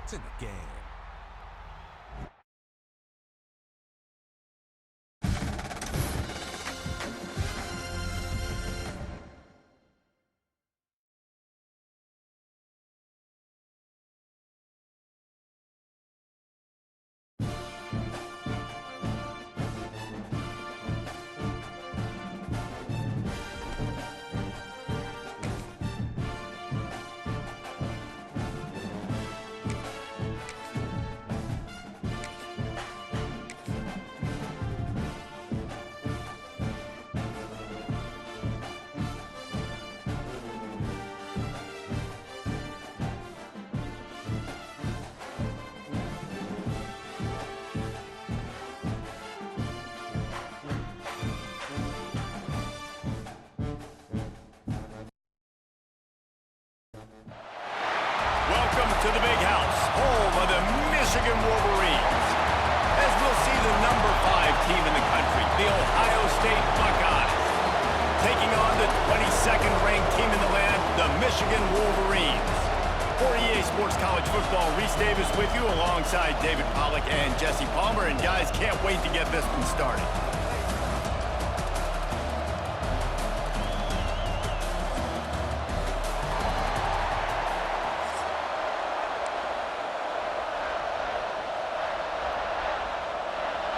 points in the game. Welcome to the Big House, home of the Michigan Wolverines. As we'll see the number 5 team in the country, the Ohio State Buckeyes, taking on the 22nd ranked team in the land, the Michigan Wolverines. For EA Sports College Football, Reese Davis with you alongside David Pollack and Jesse Palmer. And guys, can't wait to get this one started.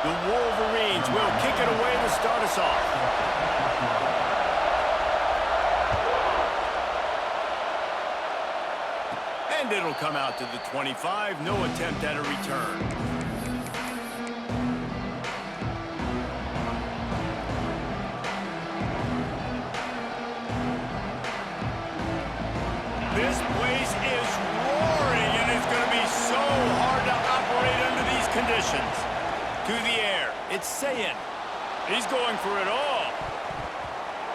The Wolverines will kick it away to start us off. And it'll come out to the 25. No attempt at a return. This place is roaring, and it's going to be so hard to operate under these conditions. To the air, it's Sayin. He's going for it all.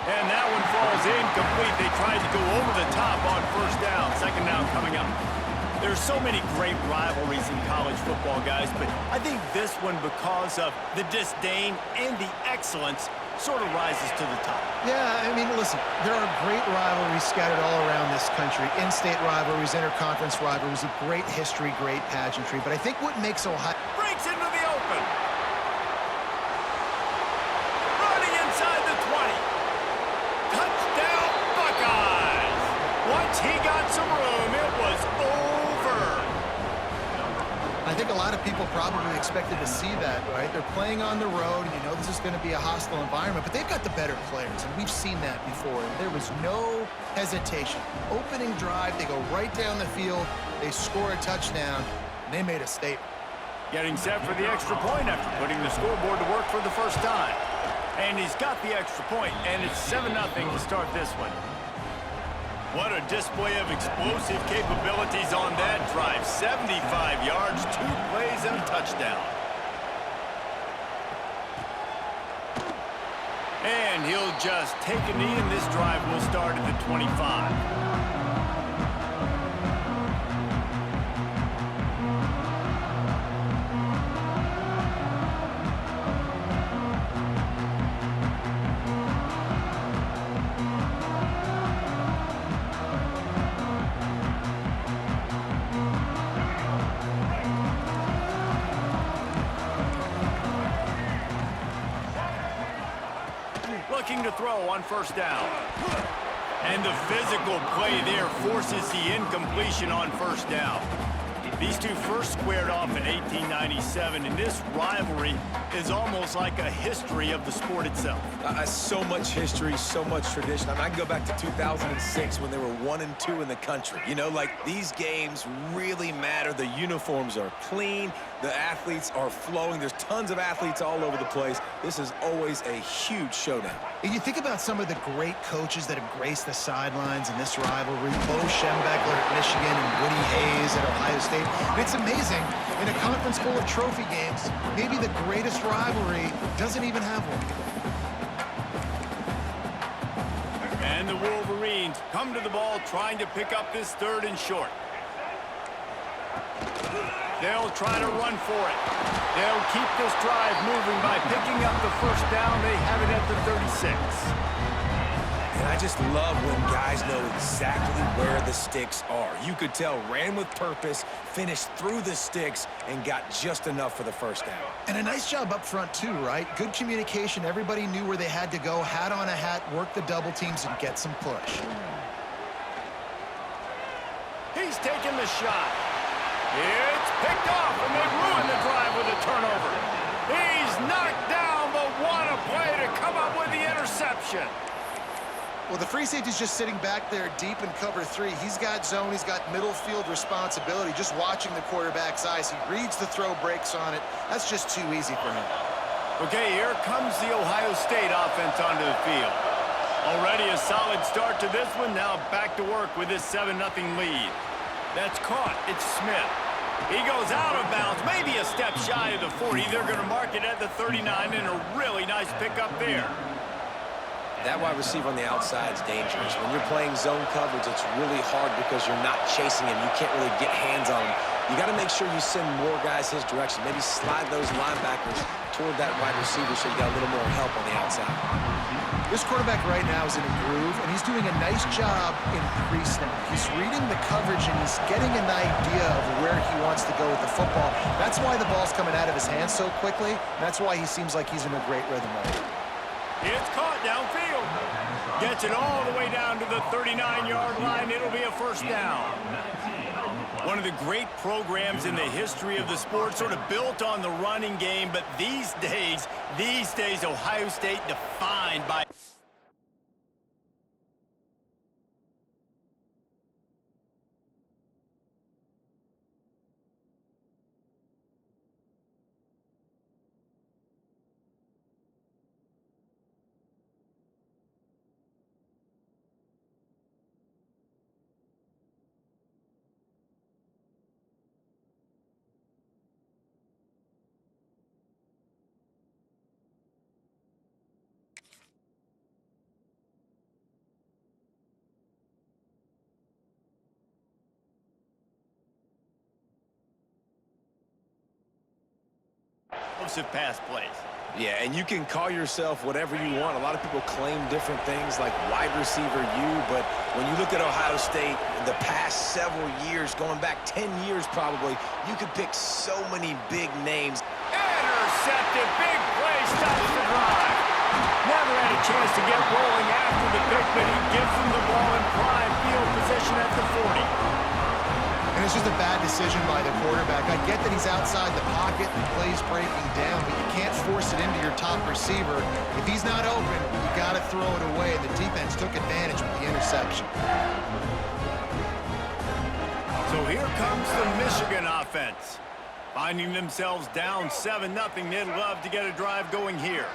And that one falls incomplete. They tried to go over the top on first down. Second down coming up. There's so many great rivalries in college football, guys, but I think this one, because of the disdain and the excellence, sort of rises to the top. Yeah, I mean, listen, there are great rivalries scattered all around this country. In-state rivalries, interconference rivalries, great history, great pageantry. But I think what makes Ohio... Breaks into the open. Running inside the 20. Touchdown, Buckeyes. Once he got some room, it was over. I think a lot of people probably expected to see that, right? They're playing on the road, and you know this is going to be a hostile environment, but they've got the better players, and we've seen that before. And there was no hesitation. Opening drive, they go right down the field, they score a touchdown, and they made a statement. Getting set for the extra point after putting the scoreboard to work for the first time. And he's got the extra point, and it's 7-0 to start this one. What a display of explosive capabilities on that drive. 75 yards, 2 plays, and a touchdown. And he'll just take a knee, and this drive will start at the 25. Looking to throw on first down. And the physical play there forces the incompletion on first down. These two first squared off in 1897, and this rivalry is almost like a history of the sport itself. So much history, so much tradition. I mean, I can go back to 2006 when they were 1-2 in the country. You know, like, these games really matter. The uniforms are clean. The athletes are flowing. There's tons of athletes all over the place. This is always a huge showdown. And you think about some of the great coaches that have graced the sidelines in this rivalry. Bo Schembechler at Michigan and Woody Hayes at Ohio State. And it's amazing, in a conference full of trophy games, maybe the greatest rivalry doesn't even have one. And the Wolverines come to the ball trying to pick up this 3rd and short. They'll try to run for it. They'll keep this drive moving by picking up the first down. They have it at the 36. And I I just love when guys know exactly where the sticks are. You could tell ran with purpose, finished through the sticks, and got just enough for the first down. And a nice job up front too, right? Good communication. Everybody knew where they had to go, hat on a hat, work the double teams, and get some push. He's taking the shot. It's picked off, and they ruin the drive with a turnover. He's knocked down, but what a play to come up with the interception. Well, the free safety's just sitting back there deep in cover 3. He's got zone. He's got middle field responsibility. Just watching the quarterback's eyes. He reads the throw, breaks on it. That's just too easy for him. Okay, here comes the Ohio State offense onto the field. Already a solid start to this one. Now back to work with this 7-0 lead. That's caught. It's Smith. He goes out of bounds, maybe a step shy of the 40. They're going to mark it at the 39, and a really nice pickup there. That wide receiver on the outside is dangerous. When you're playing zone coverage, it's really hard because you're not chasing him. You can't really get hands on him. You got to make sure you send more guys his direction. Maybe slide those linebackers toward that wide receiver so you got a little more help on the outside. This quarterback right now is in a groove, and he's doing a nice job in pre-snap. He's reading the coverage, and he's getting an idea of where he wants to go with the football. That's why the ball's coming out of his hands so quickly. That's why he seems like he's in a great rhythm right now. It's caught downfield. Gets it all the way down to the 39-yard line. It'll be a first down. One of the great programs in the history of the sport, sort of built on the running game, but these days, Ohio State defined by... pass plays. Yeah, and you can call yourself whatever you want. A lot of people claim different things like wide receiver U, but when you look at Ohio State, the past several years, going back 10 years probably, you could pick so many big names. Intercepted, big play, stops the drive. Never had a chance to get rolling after the pick, but he gives them the ball in prime field position at the 40. And it's just a bad decision by the quarterback. I get that he's outside the pocket and the play's breaking down, but you can't force it into your top receiver. If he's not open, you got to throw it away. The defense took advantage with the interception. So here comes the Michigan offense. Finding themselves down 7-0, they'd love to get a drive going here.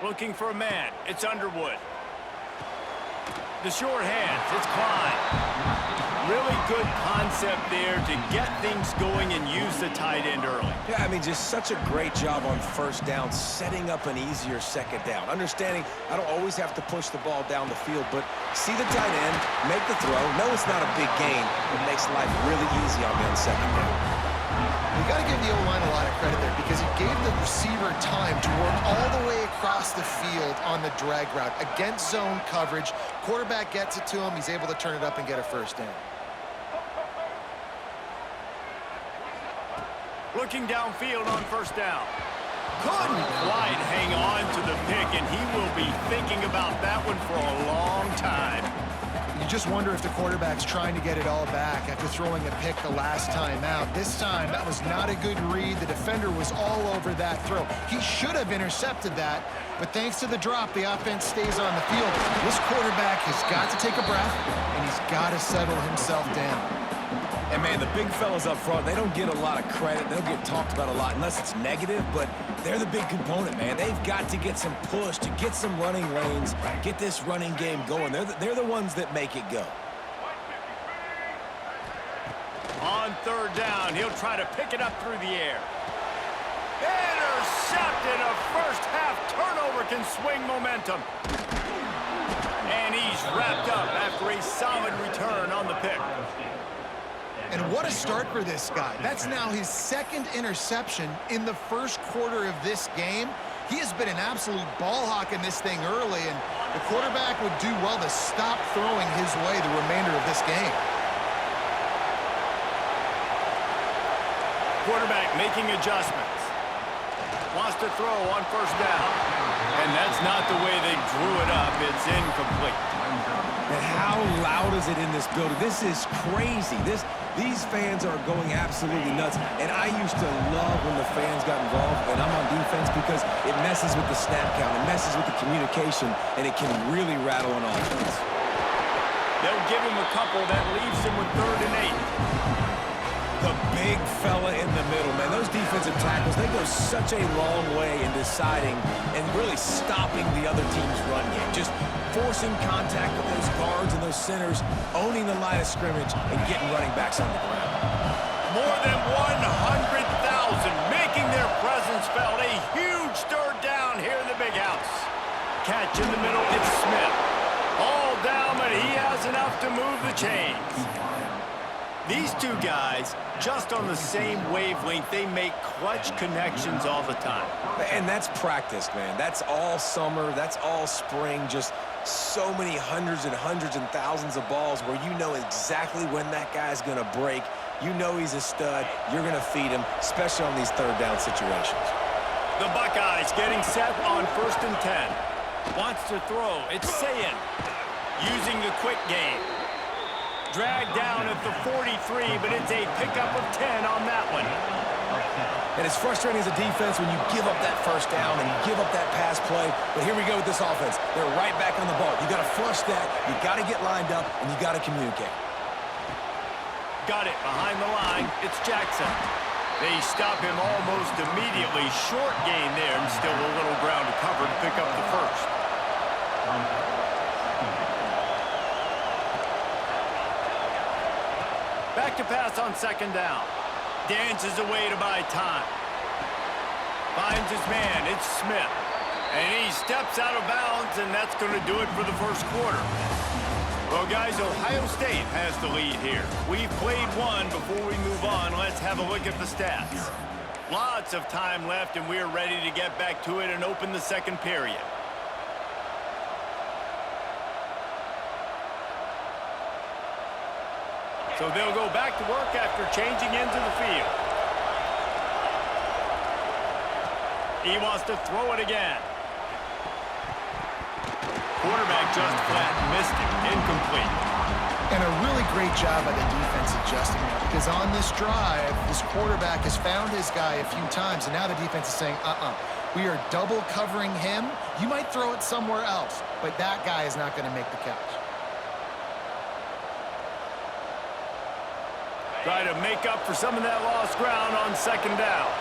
Looking for a man. It's Underwood. The short hands. It's Klein. Really good concept there to get things going and use the tight end early. Yeah, I mean, just such a great job on first down, setting up an easier second down. Understanding I don't always have to push the ball down the field, but see the tight end, make the throw. No, it's not a big gain. It makes life really easy on me on second down. You got to give the O-line a lot of credit there because he gave the receiver time to work all the way across the field on the drag route against zone coverage. Quarterback gets it to him. He's able to turn it up and get a first down. Looking downfield on first down. Couldn't quite hang on to the pick, and he will be thinking about that one for a long time. You just wonder if the quarterback's trying to get it all back after throwing a pick the last time out. This time, that was not a good read. The defender was all over that throw. He should have intercepted that, but thanks to the drop, the offense stays on the field. This quarterback has got to take a breath, and he's got to settle himself down. And, man, the big fellas up front, they don't get a lot of credit. They'll get talked about a lot unless it's negative, but they're the big component, man. They've got to get some push, to get some running lanes, get this running game going. They're the ones that make it go. On third down, he'll try to pick it up through the air. Intercepted. A first-half turnover can swing momentum. And he's wrapped up after a solid return on the pick. And what a start for this guy. That's now his second interception in the first quarter of this game. He has been an absolute ball hawk in this thing early, and the quarterback would do well to stop throwing his way the remainder of this game. Quarterback making adjustments. Wants to throw on first down. And that's not the way they drew it up. It's incomplete. And how loud is it in this building? This is crazy. These fans are going absolutely nuts. And I used to love when the fans got involved, and I'm on defense, because it messes with the snap count. It messes with the communication, and it can really rattle an offense. They'll give him a couple. That leaves him with 3rd and 8. The big fella in the middle, man. Those defensive tackles, they go such a long way in deciding and really stopping the other team's run game. Just forcing contact with those guards and those centers, owning the line of scrimmage, and getting running backs on the ground. More than 100,000 making their presence felt. A huge 3rd down here in the big house. Catch in the middle, it's Smith. All down, but he has enough to move the chains. These two guys, just on the same wavelength, they make clutch connections all the time. And that's practice, man. That's all summer. That's all spring. Just so many hundreds and thousands of balls where you know exactly when that guy's going to break. You know he's a stud. You're going to feed him, especially on these 3rd down situations. The Buckeyes getting set on 1st and 10. Wants to throw. It's Sayin using the quick game. Dragged down at the 43, but it's a pickup of 10 on that one. And it's frustrating as a defense when you give up that first down and you give up that pass play. But here we go with this offense. They're right back on the ball. You got to flush that. You got to get lined up, and you got to communicate. Got it behind the line. It's Jackson. They stop him almost immediately. Short gain there, and still a little ground to cover to pick up the first. Back to pass on 2nd down. Dances away to buy time. Finds his man. It's Smith. And he steps out of bounds, and that's going to do it for the first quarter. Well, guys, Ohio State has the lead here. We've played one. Before we move on, let's have a look at the stats. Lots of time left, and we're ready to get back to it and open the second period. So they'll go back to work after changing into the field. He wants to throw it again. Quarterback just flat missed it. Incomplete. And a really great job by the defense adjusting that, because on this drive, this quarterback has found his guy a few times, and now the defense is saying, we are double covering him. You might throw it somewhere else, but that guy is not going to make the catch. Try to make up for some of that lost ground on 2nd down.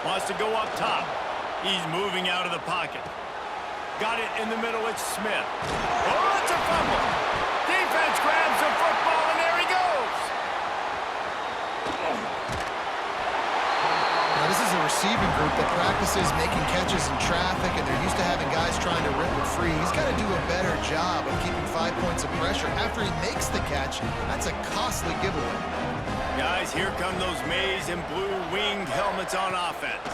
Wants to go up top. He's moving out of the pocket. Got it in the middle. It's Smith. Oh, it's a fumble. Defense grabs the football, and there he goes. Now, this is a receiving group that practices making catches in traffic, and they're used to having guys trying to rip it free. He's got to do a better job of keeping 5 points of pressure after he makes the catch. That's a costly giveaway. Guys, here come those maize and blue winged helmets on offense.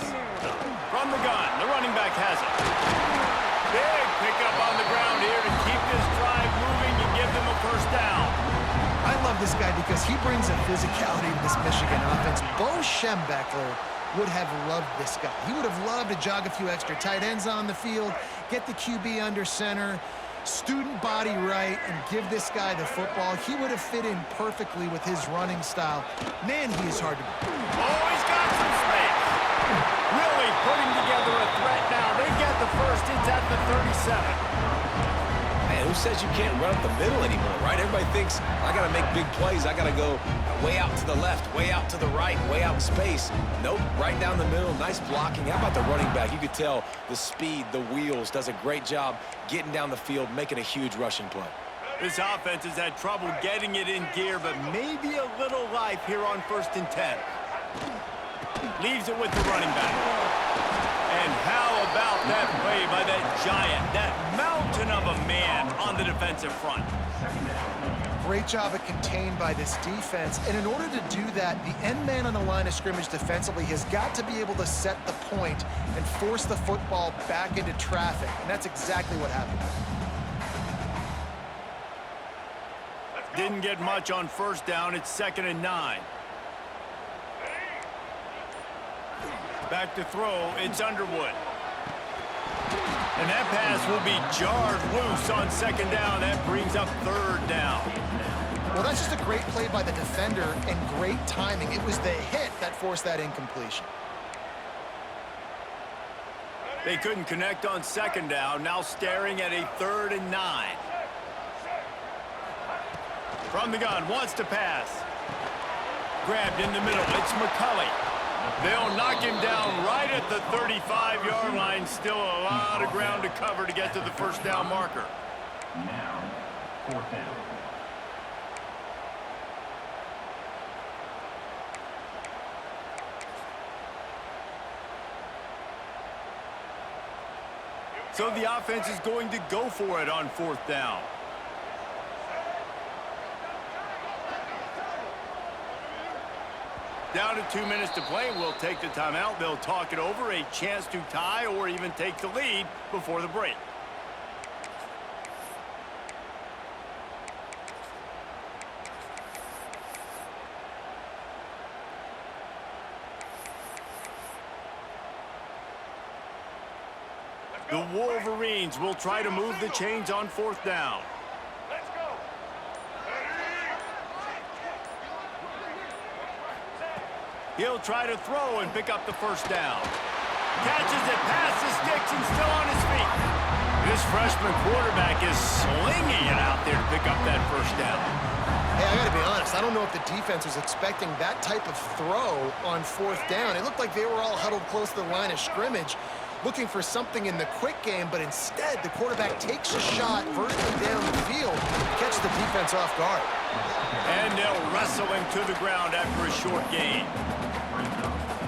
From the gun, the running back has it. Big pickup on the ground here to keep this drive moving and give them a first down. I love this guy because he brings a physicality to this Michigan offense. Bo Schembechler would have loved this guy. He would have loved to jog a few extra tight ends on the field, get the QB under center, student body right, and give this guy the football. He would have fit in perfectly with his running style. Man, he is hard to beat. Oh, he's got some space. Really putting together a threat now. They get the first. It's at the 37. Man, who says you can't run up the middle anymore, right? Everybody thinks, I got to make big plays. I got to go way out to the left, way out to the right, way out in space. Nope, right down the middle. Nice blocking. How about the running back? You could tell the speed, the wheels, does a great job getting down the field, making a huge rushing play. This offense has had trouble getting it in gear, but maybe a little life here on 1st and 10. Leaves it with the running back. And how about that play by that giant, that mountain mountain of a man on the defensive front. Great job of contained by this defense. And in order to do that, the end man on the line of scrimmage defensively has got to be able to set the point and force the football back into traffic. And that's exactly what happened. Didn't get much on first down. It's 2nd and 9. Back to throw. It's Underwood. And that pass will be jarred loose on 2nd down. That brings up 3rd down. Well, that's just a great play by the defender and great timing. It was the hit that forced that incompletion. They couldn't connect on 2nd down. Now staring at a 3rd and 9. From the gun, wants to pass. Grabbed in the middle. It's McCulley. They'll knock him down right at the 35-yard line. Still a lot of ground to cover to get to the 1st down marker. Now, 4th down. So the offense is going to go for it on 4th down. Down to 2 minutes to play. We'll take the timeout. They'll talk it over. A chance to tie or even take the lead before the break. The Wolverines will try to move the chains on 4th down. He'll try to throw and pick up the 1st down. Catches it past the sticks and still on his feet. This freshman quarterback is slinging it out there to pick up that 1st down. Hey, I got to be honest. I don't know if the defense was expecting that type of throw on 4th down. It looked like they were all huddled close to the line of scrimmage, looking for something in the quick game, but instead the quarterback takes a shot vertically down the field to catch the defense off guard. And they'll wrestle him to the ground after a short gain.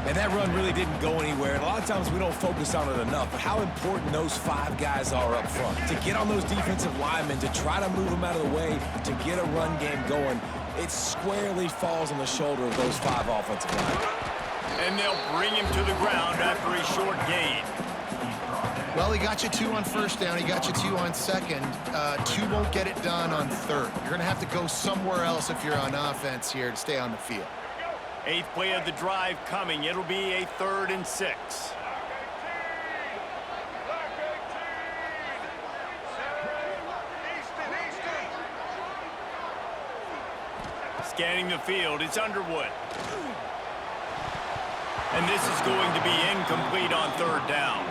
And that run really didn't go anywhere. And a lot of times we don't focus on it enough, but how important those 5 guys are up front. To get on those defensive linemen, to try to move them out of the way, to get a run game going, it squarely falls on the shoulder of those 5 offensive linemen. And they'll bring him to the ground after a short gain. Well, he got you 2 on 1st down. He got you 2 on 2nd. 2 won't get it done on 3rd. You're going to have to go somewhere else if you're on offense here to stay on the field. 8th play of the drive coming. It'll be a 3rd and 6. Scanning the field, it's Underwood. And this is going to be incomplete on 3rd down.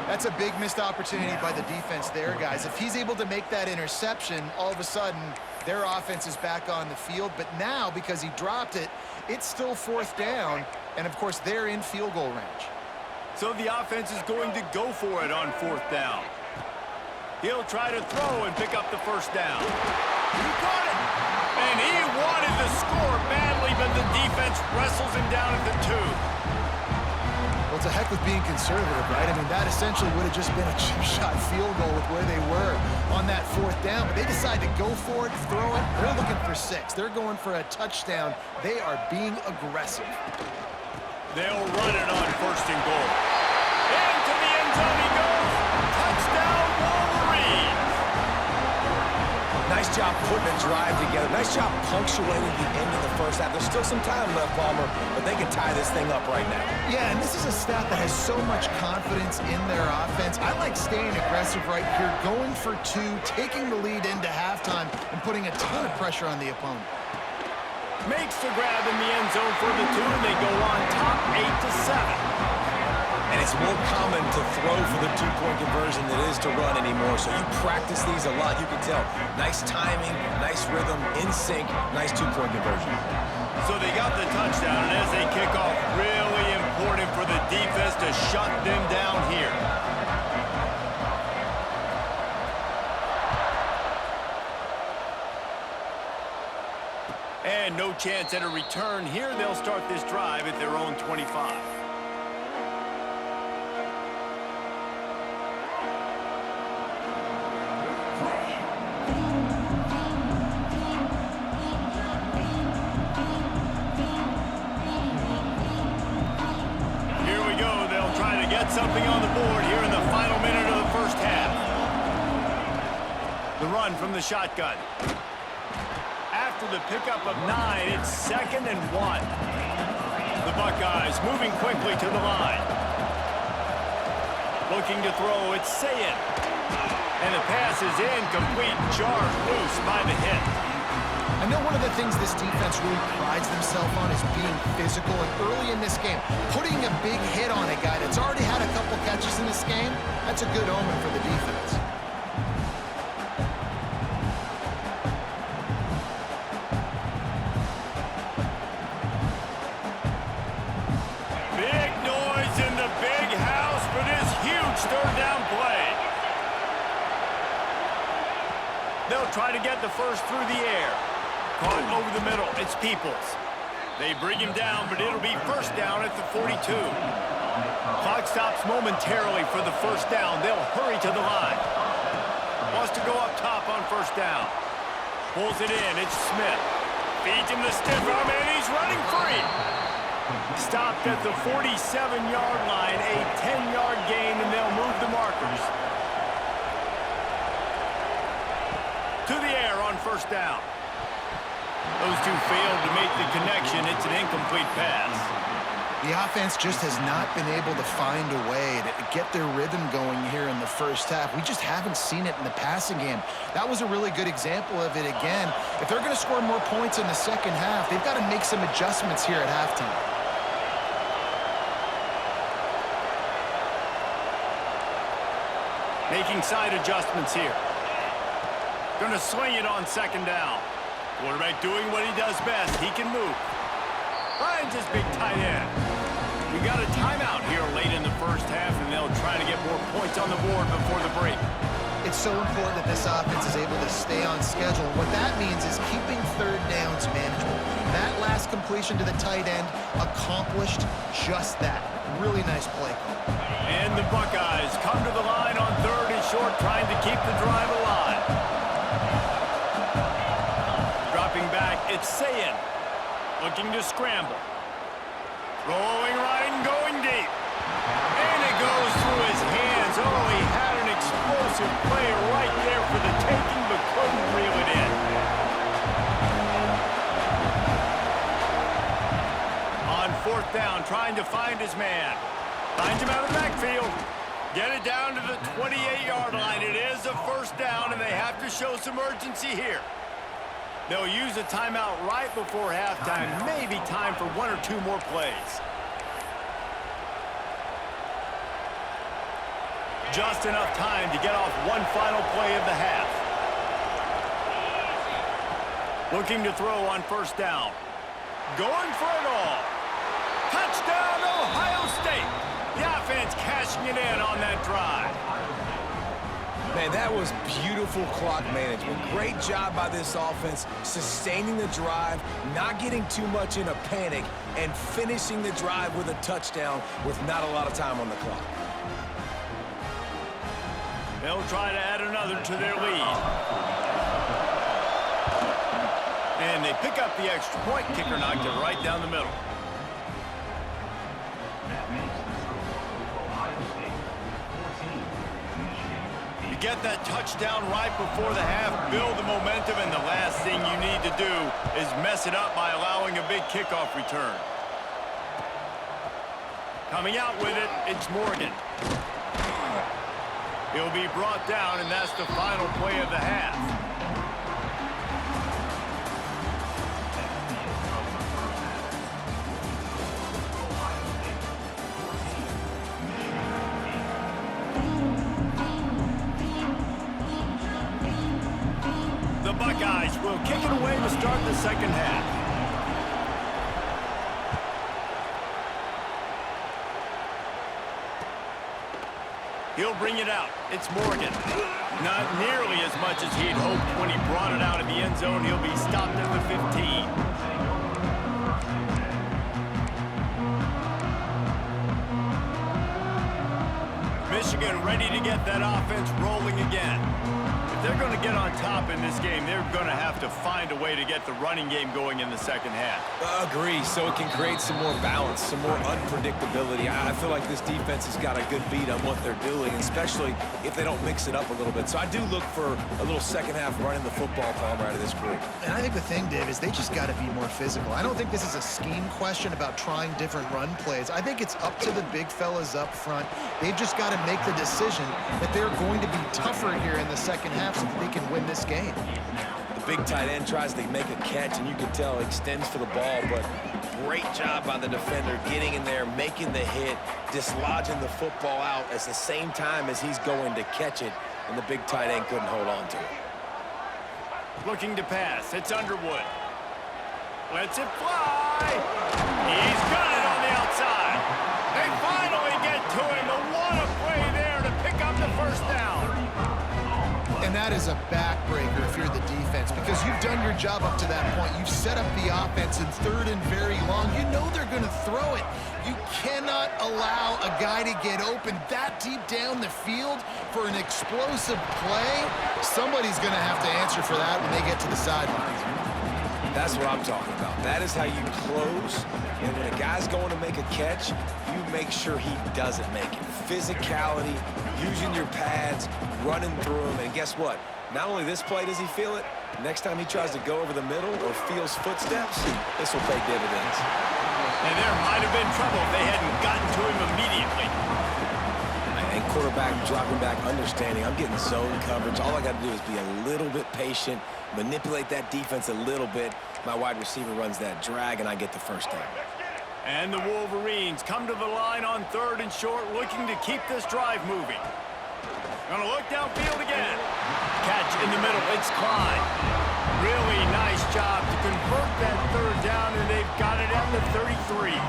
That's a big missed opportunity by the defense there, guys. If he's able to make that interception, all of a sudden, their offense is back on the field. But now, because he dropped it, it's still 4th down. And, of course, they're in field goal range. So the offense is going to go for it on 4th down. He'll try to throw and pick up the 1st down. He got it! And he wanted the score badly, but the defense wrestles him down at the 2. Well, it's a heck with being conservative, right? I mean, that essentially would have just been a chip shot field goal with where they were on that 4th down. But they decide to go for it, throw it. They're looking for 6. They're going for a touchdown. They are being aggressive. They'll run it on 1st and goal. Into the end zone he goes. Touchdown, Wolverines. Nice job putting a drive together. Nice job punctuating the end of the 1st half. There's still some time left, Palmer, but they can tie this thing up right now. Yeah, and this is a staff that has so much confidence in their offense. I like staying aggressive right here, going for 2, taking the lead into halftime, and putting a ton of pressure on the opponent. Makes the grab in the end zone for the 2, and they go on top 8-7. And it's more common to throw for the 2-point conversion than it is to run anymore. So you practice these a lot. You can tell. Nice timing, nice rhythm, in sync, nice 2-point conversion. So they got the touchdown, and as they kick off, really important for the defense to shut them down here. And no chance at a return here. They'll start this drive at their own 25. get something on the board here in the final minute of the first half. The run from the shotgun. After the pickup of 9, it's 2nd and 1. The Buckeyes moving quickly to the line. Looking to throw, it's Sayin. And the pass is incomplete, jarred loose by the hit. I know one of the things this defense really prides themselves on is being physical, and early in this game, putting a big hit on a guy that's already had a couple catches in this game, that's a good omen for the defense. Big noise in the big house for this huge third down play. They'll try to get the first through the air. Caught over the middle, it's Peoples. They bring him down, but it'll be first down at the 42. Clock stops momentarily for the first down. They'll hurry to the line. Wants to go up top on first down. Pulls it in, it's Smith. Feeds him the stiff arm, and he's running free. Stopped at the 47-yard line, a 10-yard gain, and they'll move the markers. To the air on first down. Those two failed to make the connection. It's an incomplete pass. The offense just has not been able to find a way to get their rhythm going here in the first half. We just haven't seen it in the passing game. That was a really good example of it again. If they're going to score more points in the second half, they've got to make some adjustments here at halftime. Making side adjustments here. Going to swing it on second down. Quarterback doing what he does best. He can move. Finds his big tight end. We got a timeout here late in the first half, and they'll try to get more points on the board before the break. It's so important that this offense is able to stay on schedule. What that means is keeping third downs manageable. That last completion to the tight end accomplished just that. Really nice play call. And the Buckeyes come to the line on 3rd and short, trying to keep the drive alive. Dropping back, it's Sayin. Looking to scramble. Rolling right and going deep. And it goes through his hands. Oh, he had an explosive play right there for the taking, but couldn't reel it in. On 4th down, trying to find his man. Finds him out of the backfield. Get it down to the 28-yard line. It is a first down, and they have to show some urgency here. They'll use a timeout right before halftime. Maybe time for 1 or 2 more plays. Just enough time to get off one final play of the half. Looking to throw on first down. Going for it all. Touchdown, Ohio State. The offense cashing it in on that drive. Man, that was beautiful clock management. Great job by this offense, sustaining the drive, not getting too much in a panic, and finishing the drive with a touchdown with not a lot of time on the clock. They'll try to add another to their lead. And they pick up the extra point. Kicker knocked it right down the middle. Get that touchdown right before the half, build the momentum, and the last thing you need to do is mess it up by allowing a big kickoff return. Coming out with it, it's Morgan. He'll be brought down, and that's the final play of the half. The Buckeyes will kick it away to start the second half. He'll bring it out. It's Morgan. Not nearly as much as he'd hoped when he brought it out in the end zone. He'll be stopped at the 15. Michigan ready to get that offense rolling again. If if they're going to get on top in this game, they're going to have to find a way to get the running game going in the second half. Agree, so it can create some more balance, some more unpredictability. I feel like this defense has got a good beat on what they're doing, especially if they don't mix it up a little bit. So I do look for a little second half running the football Palmer out of this group. And I think the thing, Dave, is they just got to be more physical. I don't think this is a scheme question about trying different run plays. I think it's up to the big fellas up front. They've just got to make the decision that they're going to be tougher here in the second half so that they can win this game. The big tight end tries to make a catch, and you can tell he extends for the ball, but great job by the defender getting in there, making the hit, dislodging the football out at the same time as he's going to catch it, and the big tight end couldn't hold on to it. Looking to pass. It's Underwood. Lets it fly. He's got it on the outside. They finally get to him. But what a play there to pick up the first down. And that is a backbreaker if you're the defense, because you've done your job up to that point. You've set up the offense in third and very long. You know they're going to throw it. You cannot allow a guy to get open that deep down the field for an explosive play. Somebody's going to have to answer for that when they get to the sidelines. That's what I'm talking about. That is how you close. And when a guy's going to make a catch, you make sure he doesn't make it. Physicality, using your pads, running through him. And guess what? Not only this play does he feel it, next time he tries to go over the middle or feels footsteps, this will pay dividends. And there might have been trouble if they hadn't gotten to him immediately. And quarterback dropping back, understanding I'm getting zone coverage. All I got to do is be a little bit patient, manipulate that defense a little bit. My wide receiver runs that drag, and I get the first down. And the Wolverines come to the line on third and short, looking to keep this drive moving. Gonna look downfield again. Catch in the middle. It's Klein. Really nice job to convert that third down, and they've got it at the 33.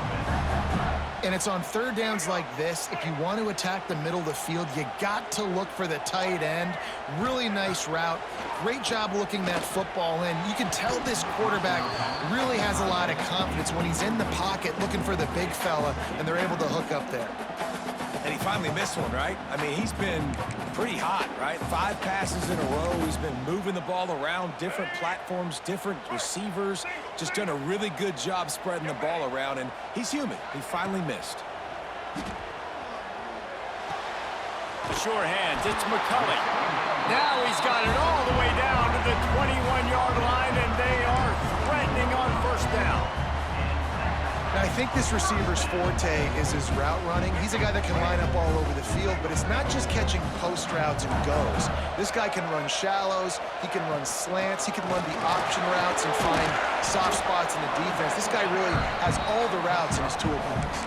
And it's on third downs like this. If you want to attack the middle of the field, you got to look for the tight end. Really nice route. Great job looking that football in. You can tell this quarterback really has a lot of confidence when he's in the pocket looking for the big fella, and they're able to hook up there. And he finally missed one, right? I mean, he's been pretty hot, right? 5 passes in a row. He's been moving the ball around, different platforms, different receivers. Just done a really good job spreading the ball around, and he's human. He finally missed. Sure hands. It's McCulley. Now he's got it all the way down to the 21-yard line, and they are threatening on first down. Now, I think this receiver's forte is his route running. He's a guy that can line up all over the field, but it's not just catching post routes and goes. This guy can run shallows, he can run slants, he can run the option routes and find soft spots in the defense. This guy really has all the routes in his toolbox.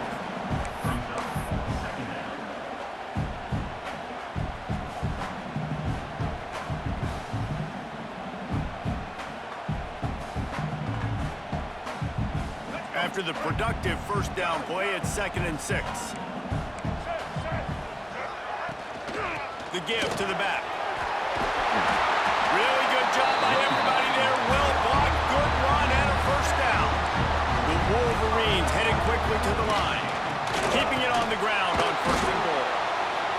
After the productive first down play, it's 2nd and 6. The give to the back. Really good job by everybody there. Well blocked, good run, and a first down. The Wolverines headed quickly to the line, keeping it on the ground on 1st and goal.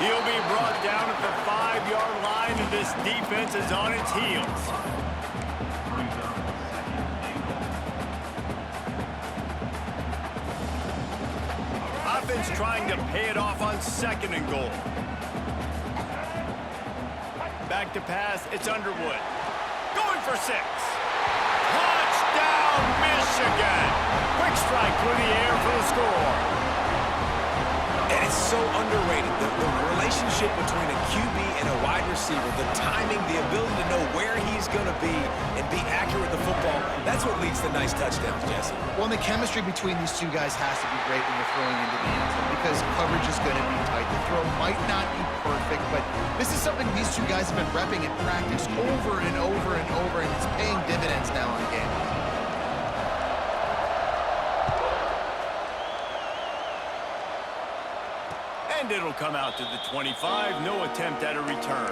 He'll be brought down at the 5-yard line, and this defense is on its heels. Offense trying to pay it off on 2nd and goal. Back to pass, it's Underwood. Going for 6. Touchdown, Michigan! Quick strike through the air for the score. And it's so underrated. The relationship between a QB and a wide receiver, the timing, the ability to know where he's going to be and be accurate with the football, that's what leads to nice touchdowns, Jesse. Well, and the chemistry between these two guys has to be great when you're throwing into the end zone because coverage is going to be tight. The throw might not be perfect, but this is something these two guys have been repping in practice over and over and over, and it's paying dividends now in games. And it'll come out to the 25. No attempt at a return.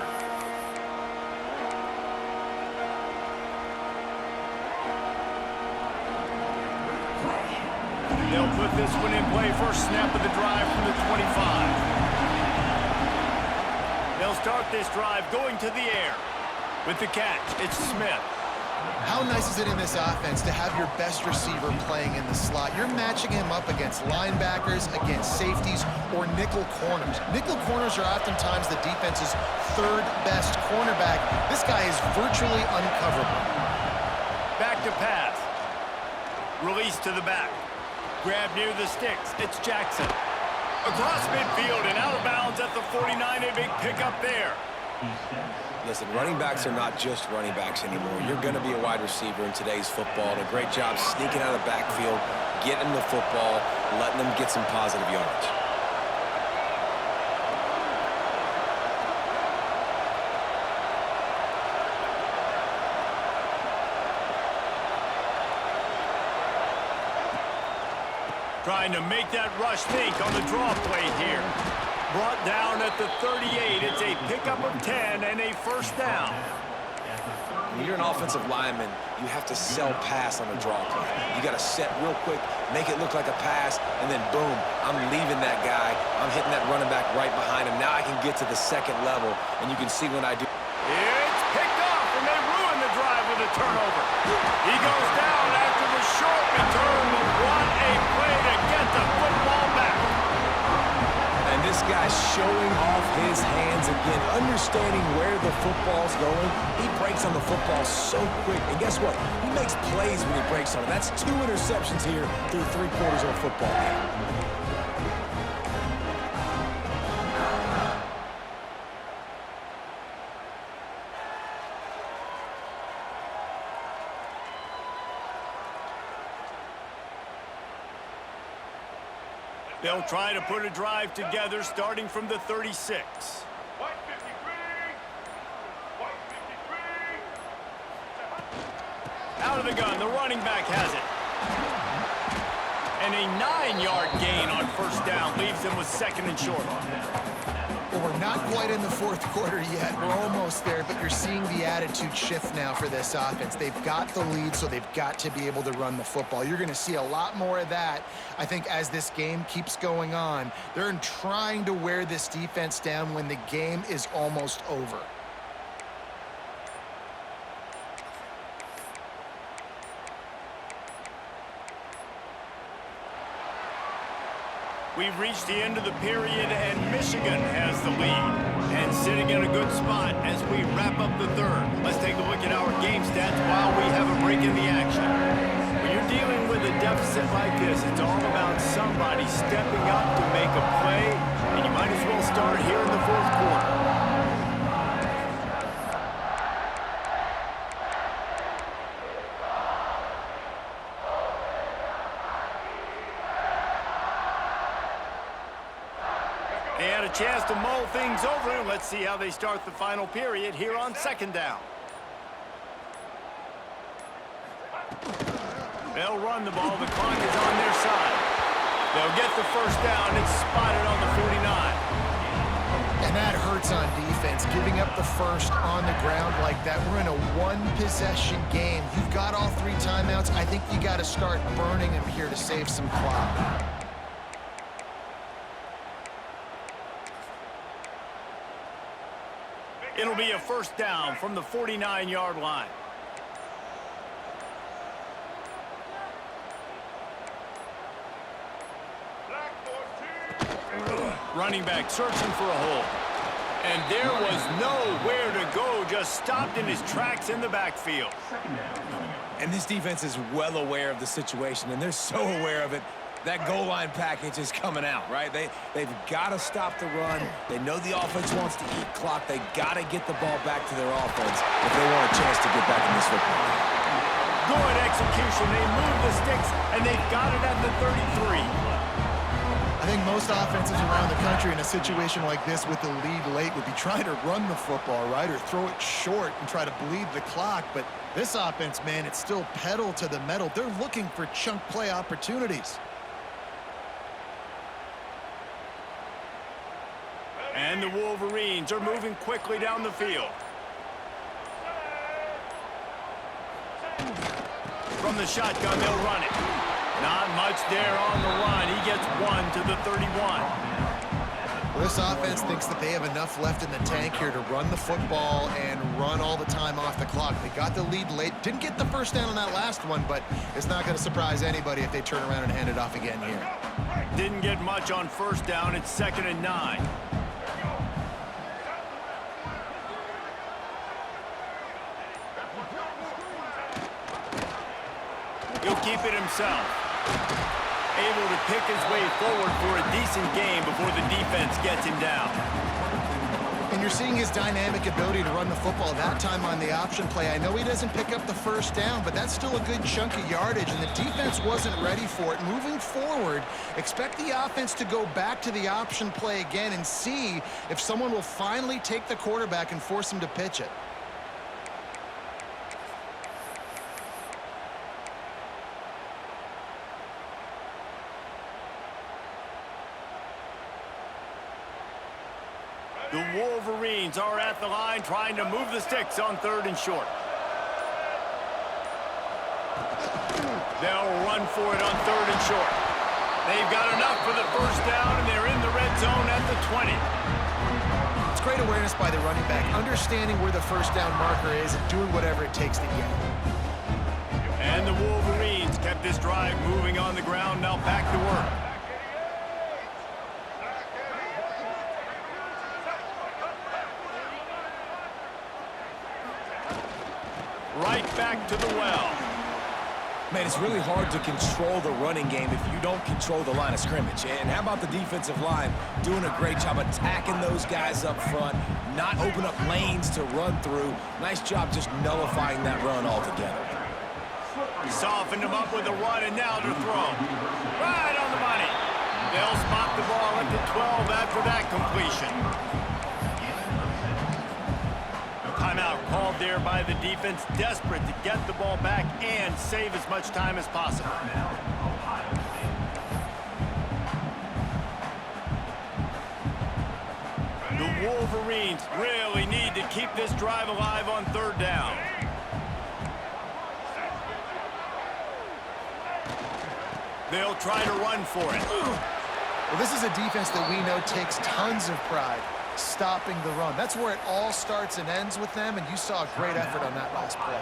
They'll put this one in play. First snap of the drive from the 25. They'll start this drive going to the air. With the catch, it's Smith. How nice is it in this offense to have your best receiver playing in the slot? You're matching him up against linebackers, against safeties, or nickel corners. Nickel corners are oftentimes the defense's third best cornerback. This guy is virtually uncoverable. Back to pass. Release to the back. Grab near the sticks. It's Jackson. Across midfield and out of bounds at the 49. A big pickup there. Listen, running backs are not just running backs anymore. You're going to be a wide receiver in today's football. And a great job sneaking out of the backfield, getting the football, letting them get some positive yardage. Trying to make that rush think on the draw play here. Brought down at the 38. It's a pickup of 10 and a first down. When you're an offensive lineman, you have to sell pass on a draw play. You got to set real quick, make it look like a pass, and then boom, I'm leaving that guy. I'm hitting that running back right behind him. Now I can get to the second level, and you can see when I do. It's picked off, and they ruin the drive with a turnover. He goes down after the short return, but what a play to get the football back. And this guy's showing off his hands again, understanding where the football's going. He breaks on the football so quick. And guess what? He makes plays when he breaks on it. That's 2 interceptions here through 3/4 of a football game. They'll try to put a drive together starting from the 36. Out of the gun, the running back has it. And a 9-yard gain on first down leaves them with second and short. Well, we're not quite in the fourth quarter yet. We're almost there, but you're seeing the attitude shift now for this offense. They've got the lead, so they've got to be able to run the football. You're going to see a lot more of that, I think, as this game keeps going on. They're trying to wear this defense down when the game is almost over. We've reached the end of the period, and Michigan has the lead. And sitting in a good spot as we wrap up the third. Let's take a look at our game stats while we have a break in the action. When you're dealing with a deficit like this, it's all about somebody stepping up to make a play, and you might as well start here in the fourth quarter. They had a chance to mull things over, and let's see how they start the final period here on second down. They'll run the ball. The clock is on their side. They'll get the first down. It's spotted on the 49. And that hurts on defense, giving up the first on the ground like that. We're in a one-possession game. You've got all 3 timeouts. I think you got to start burning them here to save some clock. It'll be a first down from the 49-yard line. Running back searching for a hole. And there was nowhere to go, just stopped in his tracks in the backfield. And this defense is well aware of the situation, and they're so aware of it. That goal line package is coming out, right? They've got to stop the run. They know the offense wants to eat clock. They got to get the ball back to their offense if they want a chance to get back in this football game. Good execution. They move the sticks, and they've got it at the 33. I think most offenses around the country in a situation like this with the lead late would be trying to run the football, right, or throw it short and try to bleed the clock. But this offense, man, it's still pedal to the metal. They're looking for chunk play opportunities. And the Wolverines are moving quickly down the field. From the shotgun, they'll run it. Not much there on the run. He gets 1 to the 31. Well, this offense thinks that they have enough left in the tank here to run the football and run all the time off the clock. They got the lead late. Didn't get the first down on that last one, but it's not going to surprise anybody if they turn around and hand it off again here. Didn't get much on first down. It's 2nd and 9. He'll keep it himself. Able to pick his way forward for a decent game before the defense gets him down. And you're seeing his dynamic ability to run the football. That time on the option play, I know he doesn't pick up the first down, but that's still a good chunk of yardage, and the defense wasn't ready for it. Moving forward, expect the offense to go back to the option play again and see if someone will finally take the quarterback and force him to pitch it. The Wolverines are at the line trying to move the sticks on 3rd and short. They'll run for it on 3rd and short. They've got enough for the first down, and they're in the red zone at the 20. It's great awareness by the running back, understanding where the first down marker is and doing whatever it takes to get it. And the Wolverines kept this drive moving on the ground, now back to work. Right back to the well. Man, it's really hard to control the running game if you don't control the line of scrimmage. And how about the defensive line doing a great job attacking those guys up front, not open up lanes to run through. Nice job just nullifying that run altogether. Softened him up with a run, and now to throw. Right on the money. They'll spot the ball at the 12 after that completion. Timeout called there by the defense, desperate to get the ball back and save as much time as possible. The Wolverines really need to keep this drive alive on 3rd down. They'll try to run for it. Well, this is a defense that we know takes tons of pride stopping the run. That's where it all starts and ends with them, and you saw a great effort on that last play.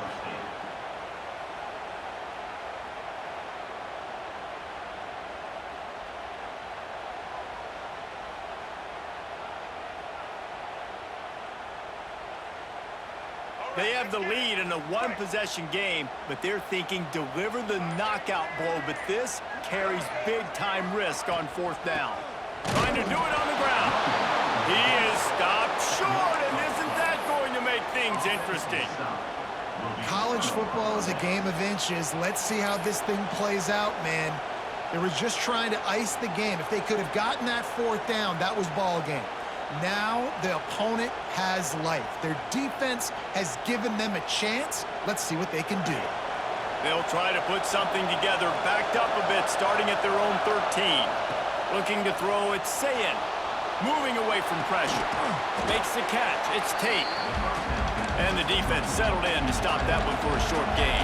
They have the lead in a one-possession game, but they're thinking deliver the knockout blow, but this carries big-time risk on 4th down. Trying to do it on the ground. He is stopped short, and isn't that going to make things interesting? College football is a game of inches. Let's see how this thing plays out, man. They were just trying to ice the game. If they could have gotten that 4th down, that was ball game. Now the opponent has life. Their defense has given them a chance. Let's see what they can do. They'll try to put something together, backed up a bit, starting at their own 13. Looking to throw, it's Sayin. Moving away from pressure. Makes the catch, it's Tate. And the defense settled in to stop that one for a short gain.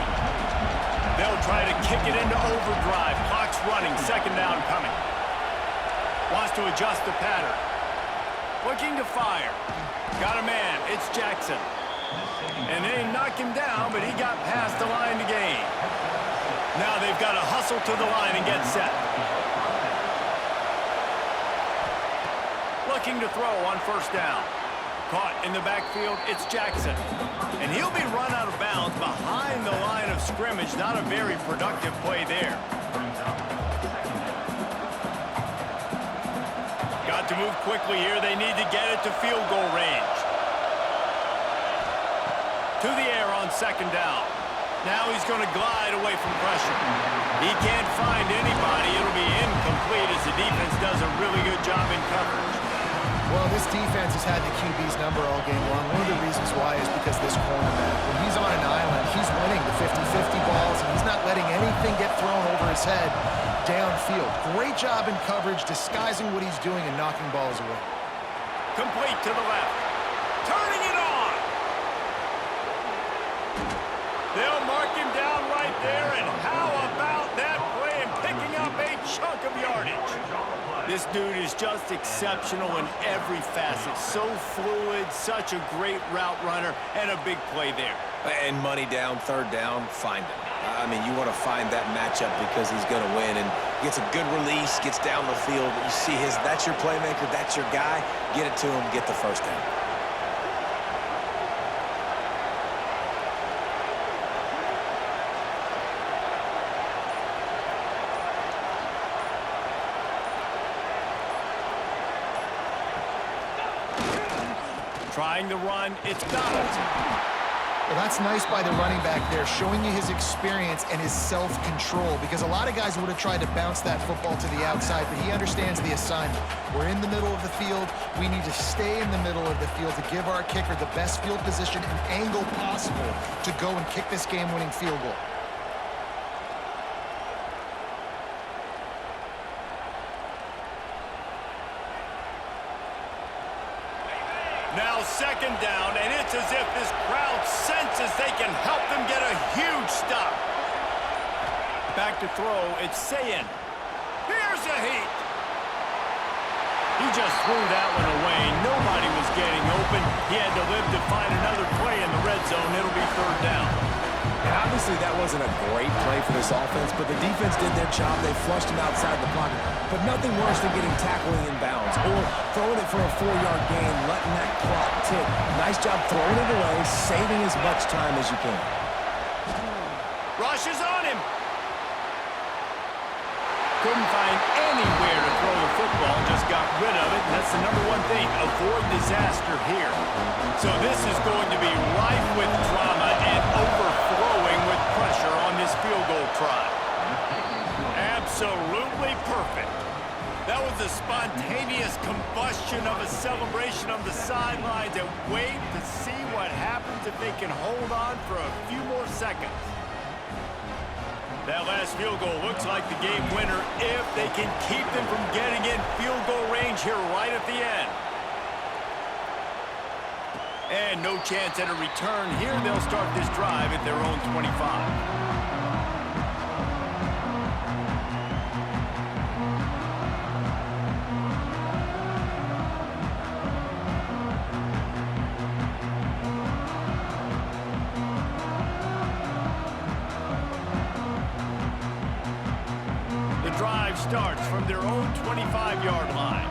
They'll try to kick it into overdrive. Clock's running, 2nd down coming. Wants to adjust the pattern. Looking to fire. Got a man, it's Jackson. And they knocked him down, but he got past the line to gain. Now they've got to hustle to the line and get set. Looking to throw on 1st down. Caught in the backfield, it's Jackson. And he'll be run out of bounds behind the line of scrimmage. Not a very productive play there. Got to move quickly here. They need to get it to field goal range. To the air on 2nd down. Now he's going to glide away from pressure. He can't find anybody. It'll be incomplete as the defense does a really good job in coverage. Well, this defense has had the QB's number all game long. One of the reasons why is because this cornerback, when he's on an island, he's winning the 50-50 balls, and he's not letting anything get thrown over his head downfield. Great job in coverage, disguising what he's doing and knocking balls away. Complete to the left. Turning it on. They'll mark him down right there, and how about that play and picking up a chunk of yardage? This dude is just exceptional in every facet. So fluid, such a great route runner, and a big play there. And money down, third down, find him. I mean, you want to find that matchup because he's going to win, and gets a good release, gets down the field. You see that's your playmaker, that's your guy. Get it to him, get the first down. Trying the run, it's Donaldson. Well, that's nice by the running back there, showing you his experience and his self-control, because a lot of guys would have tried to bounce that football to the outside, but he understands the assignment. We're in the middle of the field. We need to stay in the middle of the field to give our kicker the best field position and angle possible to go and kick this game-winning field goal. Now second down, and it's as if this crowd senses they can help them get a huge stop. Back to throw, it's Sayin. Here's a heat. He just threw that one away. Nobody was getting open. He had to live to find another play in the red zone. It'll be third down. And obviously that wasn't a great play for this offense, but the defense did their job. They flushed him outside the pocket. But nothing worse than getting tackling in bounds or throwing it for a 4-yard gain, letting that clock tick. Nice job throwing it away, saving as much time as you can. Rush is on him. Couldn't find anywhere to throw the football, just got rid of it. And that's the number one thing, avoid disaster here. So this is going to be rife with drama and overflowing with pressure on this field goal try. Absolutely perfect. That was a spontaneous combustion of a celebration on the sidelines, and wait to see what happens if they can hold on for a few more seconds. That last field goal looks like the game winner if they can keep them from getting in field goal range here right at the end. And no chance at a return here. They'll start this drive at their own 25. Drive starts from their own 25-yard line.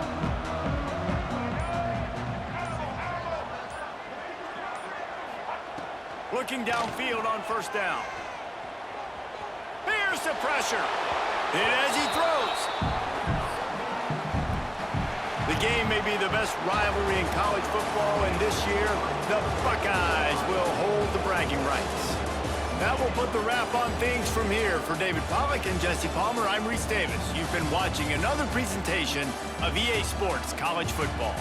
Looking downfield on first down. Here's the pressure. Hit as he throws. The game may be the best rivalry in college football, and this year, the Buckeyes will hold the bragging rights. That will put the wrap on things from here. For David Pollack and Jesse Palmer, I'm Reese Davis. You've been watching another presentation of EA Sports College Football.